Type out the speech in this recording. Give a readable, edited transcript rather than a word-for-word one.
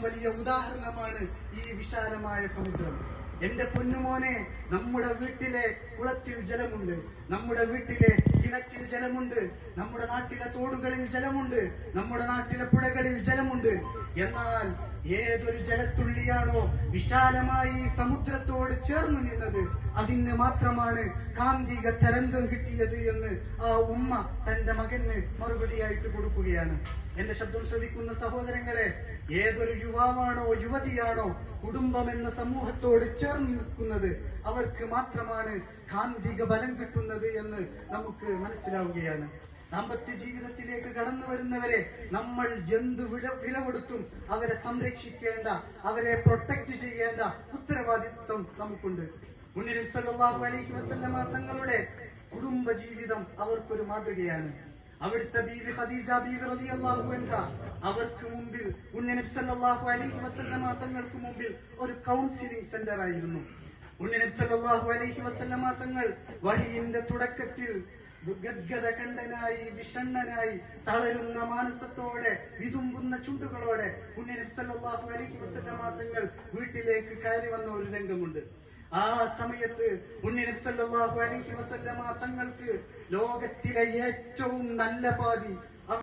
വലിയ ഉദാഹരണമാണ് ഈ വിശാലമായ സമുദ്രം. എന്റെ പൊന്നുമോനെ, നമ്മുടെ വീട്ടിലെ കുളത്തിൽ ജലമുണ്ട്, നമ്മുടെ വീട്ടിലെ കിണറ്റിൽ ജലമുണ്ട്, നമ്മുടെ നാട്ടിലെ തോടുകളിൽ ജലമുണ്ട്, നമ്മുടെ നാട്ടിലെ പുഴകളിൽ ജലമുണ്ട്. എന്നാൽ ഏതൊരു ജലത്തുള്ളിയാണോ വിശാലമായി സമുദ്രത്തോട് ചേർന്ന് നിന്നത്, അതിന് മാത്രമാണ് കാന്തിക തരംഗം കിട്ടിയത് എന്ന് ആ ഉമ്മ തന്റെ മകന് മറുപടിയായിട്ട് കൊടുക്കുകയാണ്. എന്റെ ശബ്ദം ശ്രവിക്കുന്ന സഹോദരങ്ങളെ, ഏതൊരു യുവാവാണോ യുവതിയാണോ കുടുംബം എന്ന സമൂഹത്തോട് ചേർന്ന് നിൽക്കുന്നത്, അവർക്ക് മാത്രമാണ് കാന്തിക ബലം കിട്ടുന്നത് എന്ന് നമുക്ക് മനസ്സിലാവുകയാണ്. ദാമ്പത്യ ജീവിതത്തിലേക്ക് കടന്നു വരുന്നവരെ നമ്മൾ എന്ത് വില കൊടുത്തും അവരെ സംരക്ഷിക്കേണ്ട, അവരെ പ്രൊട്ടക്ട് ചെയ്യേണ്ട ഉത്തരവാദിത്വം നമുക്കുണ്ട്. മുന്നിൽ സല്ലല്ലാഹു അലൈഹി വസല്ലമ തങ്ങളുടെ കുടുംബ ജീവിതം അവർക്കൊരു മാതൃകയാണ്. അവിടുത്തെ ബീവി ഖദീജ ബീവി റളിയല്ലാഹു അൻഹ, അവർക്ക് മുമ്പിൽ മുന്നബി സല്ലല്ലാഹു അലൈഹി വസല്ലമ തങ്ങൾക്ക് മുമ്പിൽ ഒരു കൗൺസിലിംഗ് സെന്റർ ആയിരുന്നു. മുന്നബി സല്ലല്ലാഹു അലൈഹി വസല്ലമ തങ്ങൾ വഹിയിന്റെ തുടക്കത്തിൽ ഗദ്ഗത കണ്ഠനായി, വിഷണ്ണനായി, തളരുന്ന മാനസത്തോടെ, വിതുമ്പുന്ന ചുണ്ടുകളോടെ മുന്നബി സല്ലല്ലാഹു അലൈഹി വസല്ലമ തങ്ങൾ വീട്ടിലേക്ക് കയറി വന്ന ഒരു രംഗമുണ്ട്. ആ സമയത്ത് മുന്നബി സല്ലല്ലാഹു അലൈഹി വസല്ലമ തങ്ങൾക്ക് ലോകത്തിലെ ഏറ്റവും നല്ല പാതി